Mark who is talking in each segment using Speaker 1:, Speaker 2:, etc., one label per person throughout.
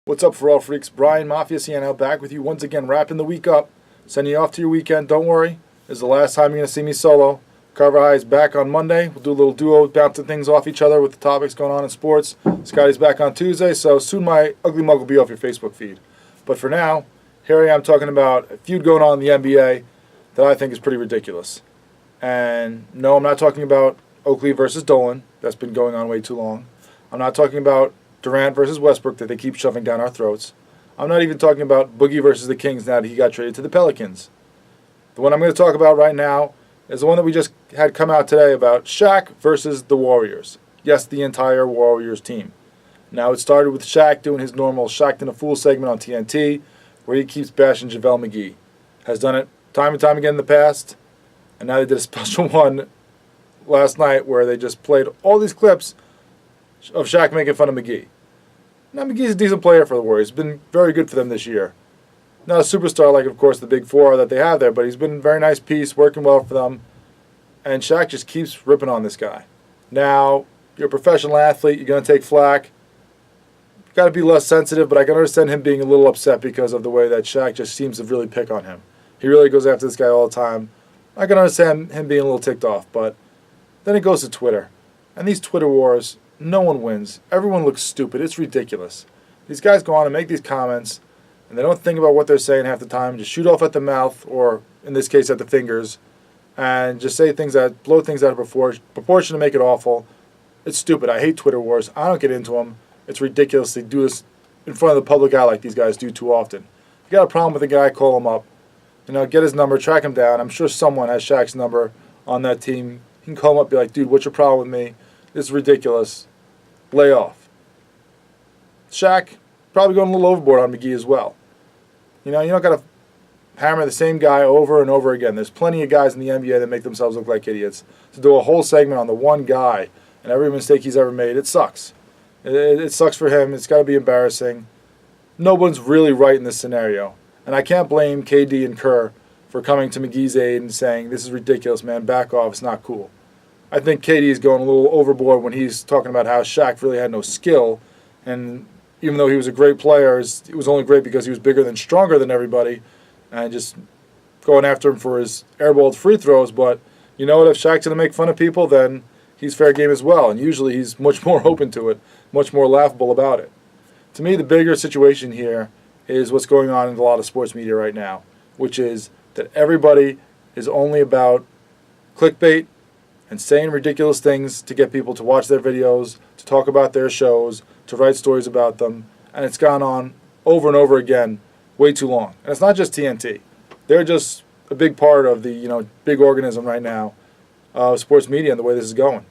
Speaker 1: What's up, Ferrall freaks? Brian, Mafia, Ciano, back with you once again, wrapping the week up, sending you off to your weekend. Don't worry, this is the last time you're going to see me solo. Carver High is back on Monday. We'll do a little duo, bouncing things off each other with the topics going on in sports. Scotty's back on Tuesday, so soon my ugly mug will be off your Facebook feed. But for now, here I am talking about a feud going on in the NBA that I think is pretty ridiculous. And no, I'm not talking about Oakley versus Dolan. That's been going on way too long. I'm not talking about Durant versus Westbrook that they keep shoving down our throats. I'm not even talking about Boogie versus the Kings now that he got traded to the Pelicans. The one I'm going to talk about right now is the one that we just had come out today about Shaq versus the Warriors. Yes, the entire Warriors team. Now, it started with Shaq doing his normal Shaq in a Fool segment on TNT, where he keeps bashing JaVale McGee. Has done it time and time again in the past, and now they did a special one last night where they just played all these clips of Shaq making fun of McGee. Now, McGee's a decent player for the Warriors. He's been very good for them this year. Not a superstar like, of course, the big four that they have there, but he's been a very nice piece, working well for them. And Shaq just keeps ripping on this guy. Now, you're a professional athlete. You're going to take flack. You've got to be less sensitive, but I can understand him being a little upset because of the way that Shaq just seems to really pick on him. He really goes after this guy all the time. I can understand him being a little ticked off, but then it goes to Twitter. And these Twitter wars, no one wins. Everyone looks stupid. It's ridiculous. These guys go on and make these comments, and they don't think about what they're saying half the time. Just shoot off at the mouth, or in this case at the fingers, and just say things that blow things out of proportion to make it awful. It's stupid. I hate Twitter wars. I don't get into them. It's ridiculous to do this in front of the public eye like these guys do too often. If you got a problem with a guy, call him up. Get his number, track him down. I'm sure someone has Shaq's number on that team. You can call him up and be like, dude, what's your problem with me? This is ridiculous. Lay off. Shaq probably going a little overboard on McGee as well. You don't got to hammer the same guy over and over again. There's plenty of guys in the NBA that make themselves look like idiots. To do a whole segment on the one guy and every mistake he's ever made, it sucks. It sucks for him. It's got to be embarrassing. No one's really right in this scenario. And I can't blame KD and Kerr for coming to McGee's aid and saying, this is ridiculous, man, back off, it's not cool. I think KD is going a little overboard when he's talking about how Shaq really had no skill. And even though he was a great player, it was only great because he was bigger and stronger than everybody. And just going after him for his airballed free throws. But you know what? If Shaq's going to make fun of people, then he's fair game as well. And usually he's much more open to it, much more laughable about it. To me, the bigger situation here is what's going on in a lot of sports media right now, which is that everybody is only about clickbait and saying ridiculous things to get people to watch their videos, to talk about their shows, to write stories about them. And it's gone on over and over again way too long. And it's not just TNT. They're just a big part of the big organism right now of sports media and the way this is going.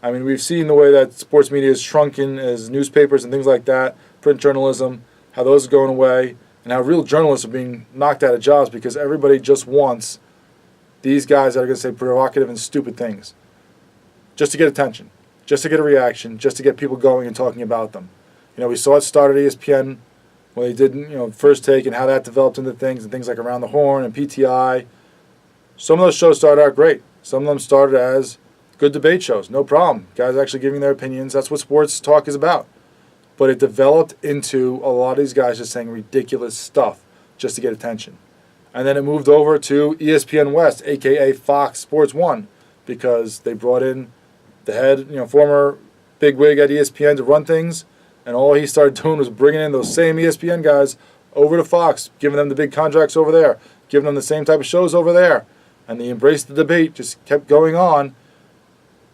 Speaker 1: I mean, we've seen the way that sports media is shrunken as newspapers and things like that, print journalism, how those are going away, and how real journalists are being knocked out of jobs because everybody just wants these guys that are going to say provocative and stupid things just to get attention, just to get a reaction, just to get people going and talking about them. We saw it start at ESPN when they did, First Take and how that developed into things and things like Around the Horn and PTI. Some of those shows started out great. Some of them started as good debate shows, no problem. Guys actually giving their opinions. That's what sports talk is about. But it developed into a lot of these guys just saying ridiculous stuff just to get attention. And then it moved over to ESPN West, a.k.a. Fox Sports 1, because they brought in the head, former bigwig at ESPN to run things, and all he started doing was bringing in those same ESPN guys over to Fox, giving them the big contracts over there, giving them the same type of shows over there. And they embraced the debate, just kept going on,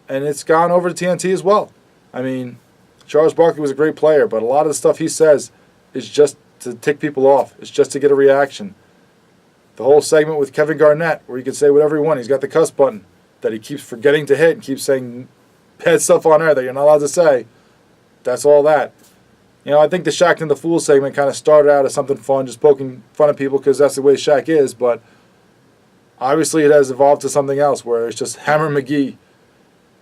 Speaker 1: and it's gone over to TNT as well. I mean, Charles Barkley was a great player, but a lot of the stuff he says is just to tick people off. It's just to get a reaction. The whole segment with Kevin Garnett, where he can say whatever he wants. He's got the cuss button that he keeps forgetting to hit and keeps saying bad stuff on air that you're not allowed to say. That's all that. I think the Shaq and the Fool segment kind of started out as something fun, just poking fun at people because that's the way Shaq is, but obviously it has evolved to something else where it's just hammer McGee.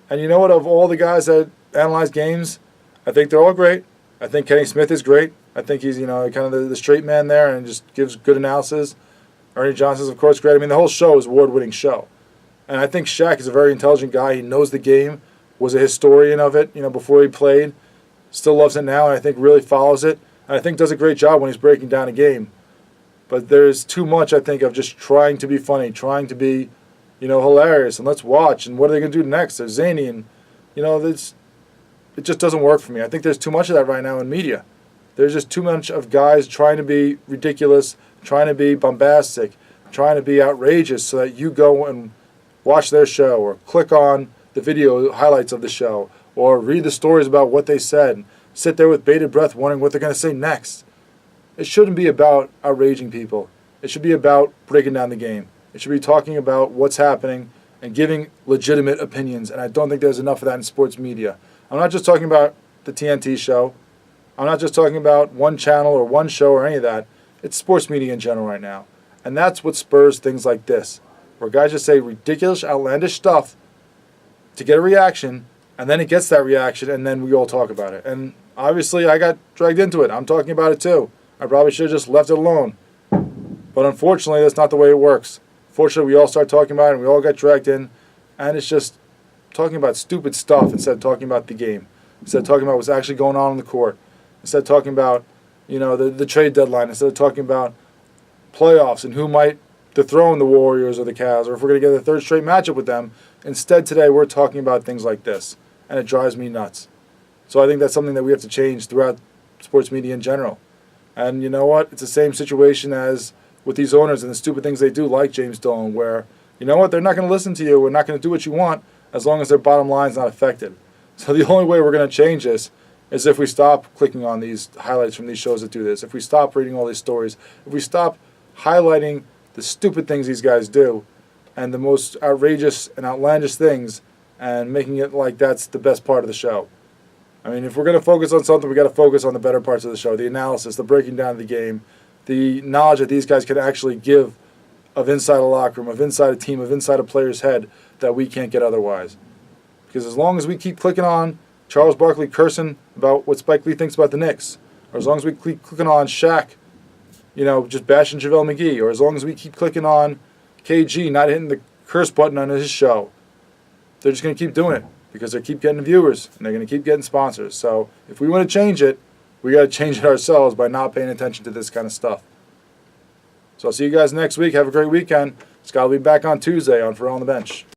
Speaker 1: And you know what? Of all the guys that analyze games, I think they're all great. I think Kenny Smith is great. I think he's, kind of the straight man there and just gives good analysis. Ernie Johnson's, of course, great. I mean, the whole show is an award-winning show. And I think Shaq is a very intelligent guy. He knows the game, was a historian of it, before he played. Still loves it now, and I think really follows it. And I think does a great job when he's breaking down a game. But there's too much, I think, of just trying to be funny, trying to be, hilarious, and let's watch, and what are they going to do next? They're zany, and, it just doesn't work for me. I think there's too much of that right now in media. There's just too much of guys trying to be ridiculous, trying to be bombastic, trying to be outrageous so that you go and watch their show or click on the video highlights of the show or read the stories about what they said, sit there with bated breath wondering what they're going to say next. It shouldn't be about outraging people. It should be about breaking down the game. It should be talking about what's happening and giving legitimate opinions, and I don't think there's enough of that in sports media. I'm not just talking about the TNT show. I'm not just talking about one channel or one show or any of that. It's sports media in general right now. And that's what spurs things like this, where guys just say ridiculous, outlandish stuff to get a reaction, and then it gets that reaction, and then we all talk about it. And obviously, I got dragged into it. I'm talking about it too. I probably should have just left it alone. But unfortunately, that's not the way it works. Fortunately, we all start talking about it, and we all get dragged in, and it's just talking about stupid stuff instead of talking about the game, instead of talking about what's actually going on the court, instead of talking about, the trade deadline, instead of talking about playoffs and who might dethrone the Warriors or the Cavs, or if we're going to get a third straight matchup with them. Instead, today, we're talking about things like this, and it drives me nuts. So I think that's something that we have to change throughout sports media in general. And you know what? It's the same situation as with these owners and the stupid things they do, like James Dolan, where, they're not going to listen to you. We're not going to do what you want as long as their bottom line is not affected. So the only way we're going to change this is if we stop clicking on these highlights from these shows that do this, if we stop reading all these stories, if we stop highlighting the stupid things these guys do and the most outrageous and outlandish things and making it like that's the best part of the show. I mean, if we're going to focus on something, we got to focus on the better parts of the show, the analysis, the breaking down of the game, the knowledge that these guys can actually give of inside a locker room, of inside a team, of inside a player's head that we can't get otherwise. Because as long as we keep clicking on Charles Barkley cursing about what Spike Lee thinks about the Knicks, or as long as we keep clicking on Shaq, just bashing JaVale McGee, or as long as we keep clicking on KG not hitting the curse button on his show, they're just going to keep doing it because they keep getting viewers and they're going to keep getting sponsors. So if we want to change it, we got to change it ourselves by not paying attention to this kind of stuff. So I'll see you guys next week. Have a great weekend. Scott will be back on Tuesday on Ferrall on the Bench.